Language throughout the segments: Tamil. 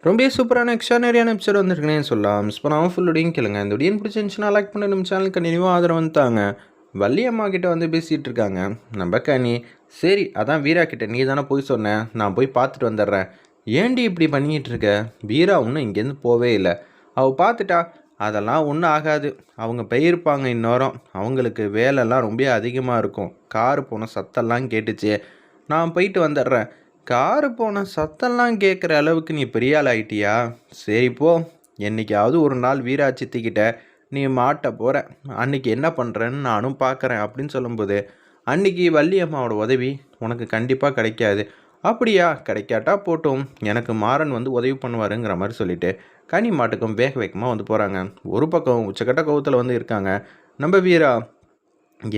ரொம்ப சூப்பரான எக்ஸ்ட்ரானரியான எபிசோட் வந்திருக்குனே சொல்லலாம். மிஸ் பண்ணாமல் ஃபுல்லோடையும் கேளுங்க. இந்த வீடியோ பிடிச்சிருந்துச்சுன்னா லைக் பண்ணி நம்ம சேனலுக்கு கண்டினியூவாக ஆதரவு வந்துட்டாங்க. வள்ளி அம்மா கிட்ட வந்து பேசிகிட்டு இருக்காங்க நம்ம கனி. சரி அதான் வீரா கிட்ட நீ தானே போய் சொன்னேன், நான் போய் பார்த்துட்டு வந்துடுறேன். ஏண்டி இப்படி பண்ணிக்கிட்டு இருக்க? வீரா ஒன்றும் இங்கேருந்து போவே இல்லை. அவள் பார்த்துட்டா அதெல்லாம் ஒன்றும் ஆகாது. அவங்க போயிருப்பாங்க இந்நேரம். அவங்களுக்கு வேலைலாம் ரொம்ப அதிகமாக இருக்கும். காரு போன சத்தெல்லாம் கேட்டுச்சு. நான் போயிட்டு வந்துடுறேன். காரு போன சத்தம்லாம் கேட்குற அளவுக்கு நீ பெரிய ஆள் ஆயிட்டியா? சரி போ. என்னைக்காவது ஒரு நாள் வீரா சித்திக்கிட்ட நீ மாட்ட போகிற. அன்னைக்கு என்ன பண்ணுறேன்னு நானும் பார்க்குறேன் அப்படின்னு சொல்லும்போது, அன்னைக்கு வள்ளி அம்மாவோட உதவி உனக்கு கண்டிப்பாக கிடைக்காது. அப்படியா? கிடைக்காட்டா போட்டும், எனக்கு மாறன் வந்து உதவி பண்ணுவாருங்கிற மாதிரி சொல்லிட்டு கனி மாட்டுக்கும் வேக வேகமாக வந்து போகிறாங்க. ஒரு பக்கம் உச்சக்கட்ட கோவத்தில் வந்து இருக்காங்க நம்ம வீரா.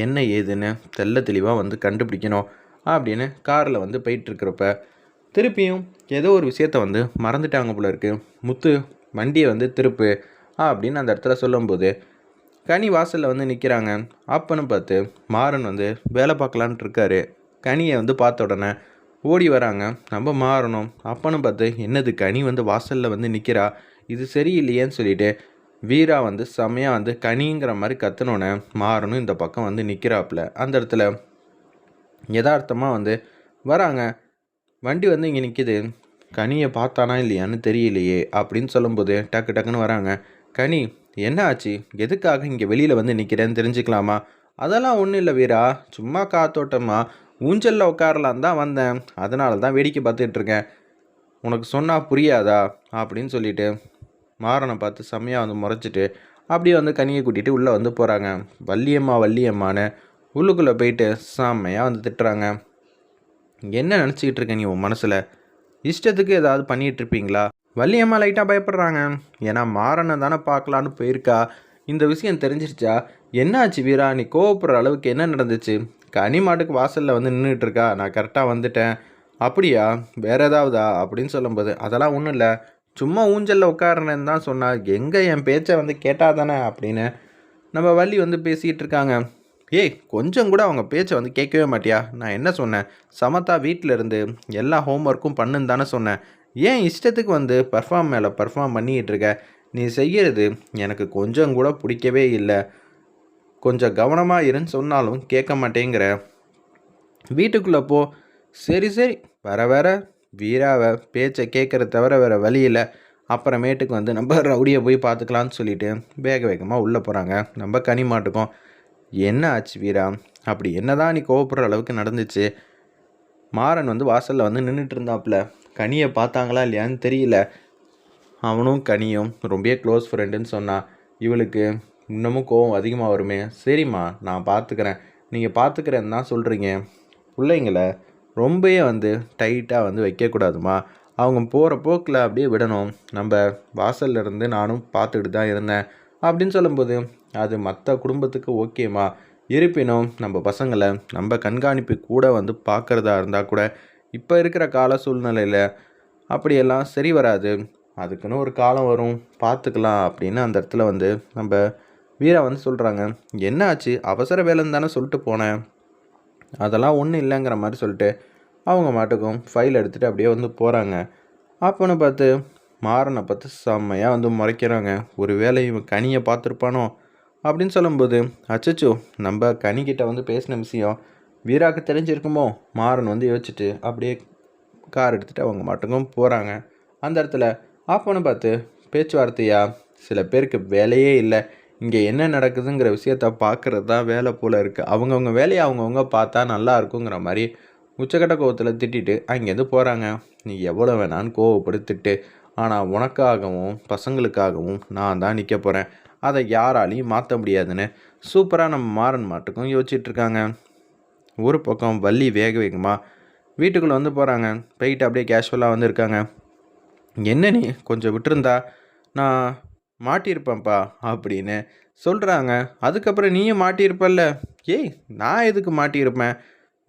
என்ன ஏதுன்னு தெள்ள தெளிவாக வந்து கண்டுபிடிக்கணும் அப்படின்னு காரில் வந்து போயிட்டுருக்கிறப்ப திருப்பியும் ஏதோ ஒரு விஷயத்த வந்து மறந்துட்டாங்க போல இருக்கு. முத்து வண்டியை வந்து திருப்பு அப்படின்னு அந்த இடத்துல சொல்லும்போது கனி வாசலில் வந்து நிற்கிறாங்க. அப்பன்னு பார்த்து மாறன் வந்து வேலை பார்க்கலான்ட்டு இருக்காரு. கனியை வந்து பார்த்த உடனே ஓடி வராங்க நம்ம மாறணும். அப்பன்னு பார்த்து என்னது கனி வந்து வாசலில் வந்து நிற்கிறா, இது சரியில்லையேன்னு சொல்லிட்டு வீரா வந்து செம்மையாக வந்து கனிங்கிற மாதிரி கத்துனோன்னே மாறணும் இந்த பக்கம் வந்து நிற்கிறாப்புல. அந்த இடத்துல யதார்த்தமாக வந்து வராங்க. வண்டி வந்து இங்கே நிற்கிது. கனியை பார்த்தானா இல்லையான்னு தெரியலையே அப்படின்னு சொல்லும்போது டக்கு டக்குன்னு வராங்க. கனி என்ன ஆச்சு? எதுக்காக இங்கே வெளியில் வந்து நிற்கிறேன்னு தெரிஞ்சுக்கலாமா? அதெல்லாம் ஒன்றும் இல்லை வீரா, சும்மா காத்தோட்டமா ஊஞ்சலில் உட்காரலான் தான் வந்தேன். அதனால தான் வேடிக்கை பார்த்துட்ருக்கேன். உனக்கு சொன்னால் புரியாதா அப்படின்னு சொல்லிட்டு மாறனை பார்த்து செம்மையாக வந்து முறைச்சிட்டு அப்படியே வந்து கனியை கூட்டிகிட்டு உள்ளே வந்து போகிறாங்க. வள்ளியம்மா வள்ளியம்மான்னு உள்ளுக்குள்ளே போயிட்டு செம்மையாக வந்து திட்டுறாங்க. என்ன நினச்சிக்கிட்டு இருக்க நீ உன் மனசில்? இஷ்டத்துக்கு ஏதாவது பண்ணிகிட்டு இருப்பீங்களா? வள்ளியம்மா லைட்டாக பயப்படுறாங்க. ஏன்னா மாறனை தானே பார்க்கலான்னு போயிருக்கா. இந்த விஷயம் தெரிஞ்சிருச்சா? என்னாச்சு வீரா, நீ கோவப்படுற அளவுக்கு என்ன நடந்துச்சு? கனி மாட்டுக்கு வாசலில் வந்து நின்றுட்டு இருக்கா, நான் கரெக்டாக வந்துட்டேன். அப்படியா? வேறு ஏதாவதா அப்படின்னு சொல்லும்போது அதெல்லாம் ஒன்றும் இல்லை, சும்மா ஊஞ்சலில் உட்காருனேன்னு தான் சொன்னா. எங்கே என் பேச்சை வந்து கேட்டால் தானே அப்படின்னு நம்ம வள்ளி வந்து பேசிகிட்டு இருக்காங்க. ஏய் கொஞ்சம் கூட அவங்க பேச்சை வந்து கேட்கவே மாட்டியா? நான் என்ன சொன்னேன்? சமத்தா வீட்டில் இருந்து எல்லா ஹோம்ஒர்க்கும் பண்ணுன்னு தானே சொன்னேன். ஏன் இஷ்டத்துக்கு வந்து பர்ஃபார்ம் மேலே பர்ஃபார்ம் பண்ணிக்கிட்டு இருக்க? நீ செய்கிறது எனக்கு கொஞ்சம் கூட பிடிக்கவே இல்லை. கொஞ்சம் கவனமாக இருன்னு சொன்னாலும் கேட்க மாட்டேங்கிற. வீட்டுக்குள்ளே போ. சரி சரி, வர வர வீராவை பேச்சை கேட்குறத தவிர வேறு வழி இல்லை. அப்புறமேட்டுக்கு வந்து நம்ம ரவுடியை போய் பார்த்துக்கலான்னு சொல்லிட்டு வேக வேகமாக உள்ளே போகிறாங்க நம்ம கனி மாட்டுக்கும். என்ன ஆச்சு வீரா? அப்படி என்னதான் நீ கோவப்படுற அளவுக்கு நடந்துச்சு? மாறன் வந்து வாசலில் வந்து நின்றுட்டு இருந்தாப்புல. கனியை பார்த்தாங்களா இல்லையான்னு தெரியல. அவனும் கனியும் ரொம்ப க்ளோஸ் ஃப்ரெண்டுன்னு சொன்னான். இவளுக்கு இன்னமும் கோவம் அதிகமாக வருமே. சரிம்மா நான் பார்த்துக்கிறேன், நீங்கள் பார்த்துக்கிறேன்னு தான் சொல்கிறீங்க. பிள்ளைங்கள ரொம்பவே வந்து டைட்டாக வந்து வைக்கக்கூடாதுமா. அவங்க போகிற போக்கில் அப்படியே விடணும். நம்ம வாசல்ல இருந்து நானும் பார்த்துக்கிட்டு தான் இருந்தேன் அப்படின்னு சொல்லும்போது அது மற்ற குடும்பத்துக்கு ஓகேம்மா. இருப்பினும் நம்ம பசங்களை நம்ம கண்காணிப்பு கூட வந்து பார்க்குறதா இருந்தால் கூட இப்போ இருக்கிற கால சூழ்நிலையில் அப்படியெல்லாம் சரி வராது. அதுக்குன்னு ஒரு காலம் வரும், பார்த்துக்கலாம் அப்படின்னு அந்த இடத்துல வந்து நம்ம வீரா வந்து சொல்கிறாங்க. என்ன ஆச்சு? அவசர வேலைன்னு தானே சொல்லிட்டு போனேன். அதெல்லாம் ஒன்றும் இல்லைங்கிற மாதிரி சொல்லிட்டு அவங்க மாட்டுக்கும் ஃபைல் எடுத்துகிட்டு அப்படியே வந்து போகிறாங்க. அப்போன்னு பார்த்து மாறனை பார்த்து செம்மையாக வந்து முறைக்கிறாங்க. ஒரு வேளை இவன் கனியை பார்த்துருப்பானோ அப்படின்னு சொல்லும்போது அச்சச்சோ, நம்ம கனிக்கிட்ட வந்து பேசின விஷயம் வீராவுக்கு தெரிஞ்சிருக்குமோ மாறன் வந்து யோசிச்சுட்டு அப்படியே கார் எடுத்துகிட்டு அவங்க மாட்டுக்கும் போகிறாங்க. அந்த இடத்துல அப்போன்னு பார்த்து பேச்சுவார்த்தையா, சில பேருக்கு வேலையே இல்லை, இங்கே என்ன நடக்குதுங்கிற விஷயத்த பார்க்குறது தான் வேலை போல் இருக்குது. அவங்கவுங்க வேலையை அவங்கவுங்க பார்த்தா நல்லா இருக்குங்கிற மாதிரி உச்சக்கட்ட கோவத்தில் திட்டிட்டு அங்கேருந்து போகிறாங்க. நீ எவ்வளோ வேணான்னு கோவப்படுத்திட்டு, ஆனால் உனக்காகவும் பசங்களுக்காகவும் நான் தான் நிற்க போகிறேன், அதை யாராலையும் மாற்ற முடியாதுன்னு சூப்பராக நம்ம மாறன் மாட்டுக்கும் யோசிச்சுட்ருக்காங்க. ஒரு பக்கம் வள்ளி வேக வேகமாக வீட்டுக்குள்ளே வந்து போகிறாங்க. போயிட்டு அப்படியே கேஷுவலாக வந்து இருக்காங்க. என்ன நீ கொஞ்சம் விட்டுருந்தா நான் மாட்டியிருப்பேன்ப்பா அப்படின்னு சொல்கிறாங்க. அதுக்கப்புறம் நீயும் மாட்டியிருப்பல்ல. ஏய் நான் எதுக்கு மாட்டியிருப்பேன்?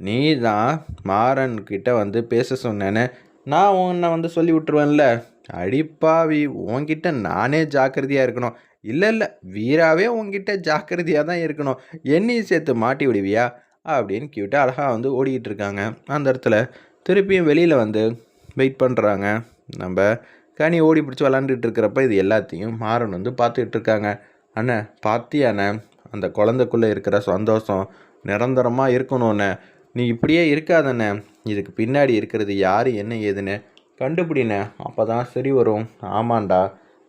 நீ தான் மாறன்கிட்ட வந்து பேச சொன்னேன்னு நான் உன்னை வந்து சொல்லி விட்டுருவேன்ல. அடிப்பாவி, உன்கிட்ட நானே ஜாக்கிரதையாக இருக்கணும். இல்லை இல்லை, வீராவே உன்கிட்ட ஜாக்கிரதையாக தான் இருக்கணும். என்னையும் சேர்த்து மாட்டி விடுவியா அப்படின்னு கியூட்டாக அழகாக வந்து ஓடிக்கிட்டு இருக்காங்க. அந்த இடத்துல திருப்பியும் வெளியில் வந்து வெயிட் பண்ணுறாங்க நம்ம கனி ஓடி பிடிச்சி விளாண்டுட்டு இருக்கிறப்ப இது எல்லாத்தையும் மாறன் வந்து பார்த்துக்கிட்டு இருக்காங்க. அண்ணே பார்த்தியாண்ணே, அந்த குழந்தைக்குள்ளே இருக்கிற சந்தோஷம் நிரந்தரமாக இருக்கணும்ண்ணே. நீ இப்படியே இருக்காதண்ணே, இதுக்கு பின்னாடி இருக்கிறது யார் என்ன ஏதுன்னு கண்டுபிடிண்ணே, அப்போ தான் சரி வரும். ஆமாண்டா,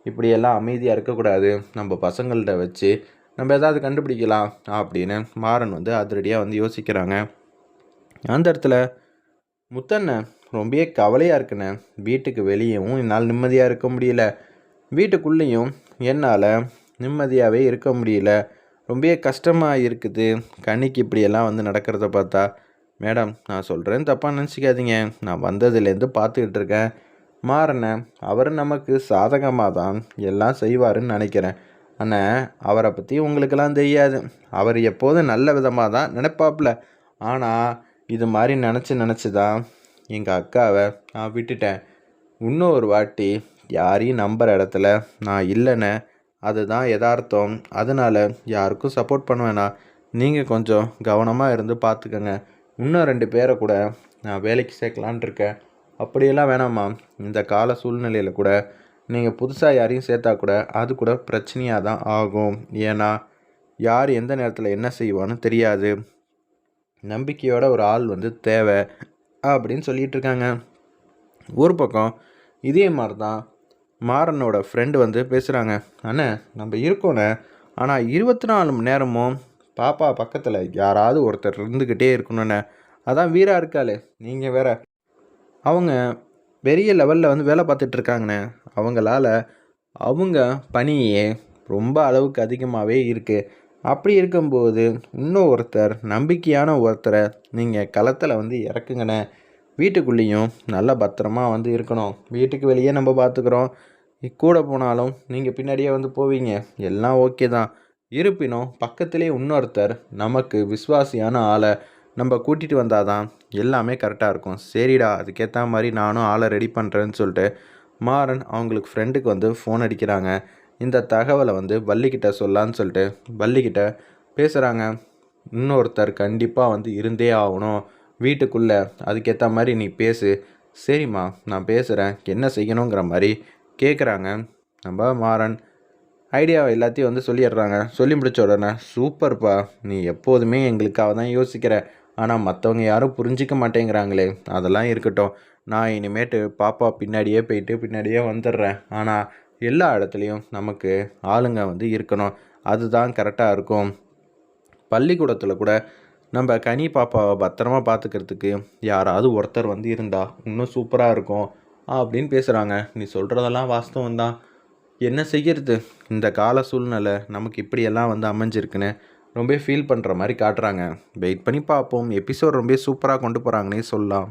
இப்படியெல்லாம் அமைதியாக இருக்கக்கூடாது, நம்ம பசங்கள்கிட்ட வச்சு நம்ம ஏதாவது கண்டுபிடிக்கலாம் அப்படின்னு மாறன் வந்து அதிரடியாக வந்து யோசிக்கிறாங்க. அந்த இடத்துல முத்தண்ணே ரொம்பவே கவலையாக இருக்குண்ணே, வீட்டுக்கு வெளியவும் என்னால் நிம்மதியாக இருக்க முடியல, வீட்டுக்குள்ளேயும் என்னால் நிம்மதியாகவே இருக்க முடியல, ரொம்பவே கஷ்டமாக இருக்குது. கண்ணிக்கு இப்படியெல்லாம் வந்து நடக்கிறத பார்த்தா. மேடம், நான் சொல்கிறேன் தப்பாக நினச்சிக்காதீங்க, நான் வந்ததுலேருந்து பார்த்துக்கிட்டு இருக்கேன். மாறண்ணே அவர் நமக்கு சாதகமாக தான் எல்லாம் செய்வாருன்னு நினைக்கிறேன். அண்ணே, அவரை பற்றி உங்களுக்கெல்லாம் தெரியாது, அவர் எப்போதும் நல்ல விதமாக தான் நினைப்பாப்புல. ஆனால் இது மாதிரி நினச்சி தான் எங்கள் அக்காவை நான் விட்டுட்டேன். இன்னொரு வாட்டி யாரையும் நம்புகிற இடத்துல நான் இல்லைண்ணே, அதுதான் யதார்த்தம். அதனால் யாருக்கும் சப்போர்ட் பண்ணுவேண்ணா, நீங்கள் கொஞ்சம் கவனமாக இருந்து பார்த்துக்கங்க. இன்னும் 2 பேரை கூட நான் வேலைக்கு சேர்க்கலான் இருக்கேன். அப்படியெல்லாம் வேணாம்மா, இந்த கால சூழ்நிலையில் கூட நீங்கள் புதுசாக யாரையும் சேர்த்தா கூட அது கூட பிரச்சனையாக தான் ஆகும். ஏன்னா யார் எந்த நேரத்தில் என்ன செய்வான்னு தெரியாது, நம்பிக்கையோட ஒரு ஆள் வந்து தேவை அப்படின்னு சொல்லிகிட்டு இருக்காங்க. ஒரு பக்கம் இதே மாதிரி தான் மாறனோட ஃப்ரெண்டு வந்து பேசுகிறாங்க. அண்ணே, நம்ம இருக்கோண்ணே, ஆனால் 24 மணி நேரமும் பாப்பா பக்கத்தில் யாராவது ஒருத்தர் இருந்துக்கிட்டே இருக்கணுண்ணே. அதான் வீரா இருக்காளே, நீங்கள் வேற, அவங்க பெரிய லெவலில் வந்து வேலை பார்த்துட்ருக்காங்கண்ணே. அவங்களால அவங்க பணியே ரொம்ப அளவுக்கு அதிகமாகவே இருக்குது. அப்படி இருக்கும்போது இன்னும் ஒருத்தர், நம்பிக்கையான ஒருத்தரை நீங்கள் களத்தில் வந்து இறக்குங்கண்ணே. வீட்டுக்குள்ளேயும் நல்லா பத்திரமா வந்து இருக்கணும், வீட்டுக்கு வெளியே நம்ம பார்த்துக்குறோம், கூட போனாலும் நீங்கள் பின்னாடியே வந்து போவீங்க, எல்லாம் ஓகே தான். இருப்பினும் பக்கத்துலேயே இன்னொருத்தர் நமக்கு விசுவாசியான ஆளை நம்ம கூட்டிகிட்டு வந்தால் தான் எல்லாமே கரெக்டாக இருக்கும். சரிடா, அதுக்கேற்ற மாதிரி நானும் ஆளை ரெடி பண்ணுறேன்னு சொல்லிட்டு மாறன் அவங்களுக்கு ஃப்ரெண்டுக்கு வந்து ஃபோன் அடிக்கிறாங்க. இந்த தகவலை வந்து வள்ளிக்கிட்ட சொல்லான்னு சொல்லிட்டு வள்ளிக்கிட்ட பேசுகிறாங்க. இன்னொருத்தர் கண்டிப்பாக வந்து இருந்தே ஆகணும் வீட்டுக்குள்ளே, அதுக்கேற்ற மாதிரி நீ பேசு. சரிம்மா, நான் பேசுகிறேன், என்ன செய்யணுங்கிற மாதிரி கேட்குறாங்க. நம்ம மாறன் ஐடியாவை எல்லாத்தையும் வந்து சொல்லிடுறாங்க. சொல்லி முடிச்ச உடனே, சூப்பர்ப்பா, நீ எப்போதுமே எங்களுக்காக தான் யோசிக்கிற, ஆனால் மற்றவங்க யாரும் புரிஞ்சிக்க மாட்டேங்கிறாங்களே, அதெல்லாம் இருக்கட்டும், நான் இனிமேட்டு பாப்பா பின்னாடியே போயிட்டு பின்னாடியே வந்துடுறேன். ஆனால் எல்லா இடத்துலையும் நமக்கு ஆளுங்க வந்து இருக்கணும், அதுதான் கரெக்டாக இருக்கும். பள்ளிக்கூடத்தில் கூட நம்ம கனி பாப்பாவை பத்திரமா பார்த்துக்கிறதுக்கு யாராவது ஒருத்தர் வந்து இருந்தால் இன்னும் சூப்பராக இருக்கும் அப்படின்னு பேசுகிறாங்க. நீ சொல்கிறதெல்லாம் வாஸ்தவம் தான், என்ன செய்கிறது, இந்த கால சூழ்நிலை நமக்கு இப்படியெல்லாம் வந்து அமைஞ்சிருக்குன்னு ரொம்ப ஃபீல் பண்ணுற மாதிரி காட்டுறாங்க. வெயிட் பண்ணி பார்ப்போம். எபிசோட் ரொம்ப சூப்பராக கொண்டு போகிறாங்கன்னே சொல்லலாம்.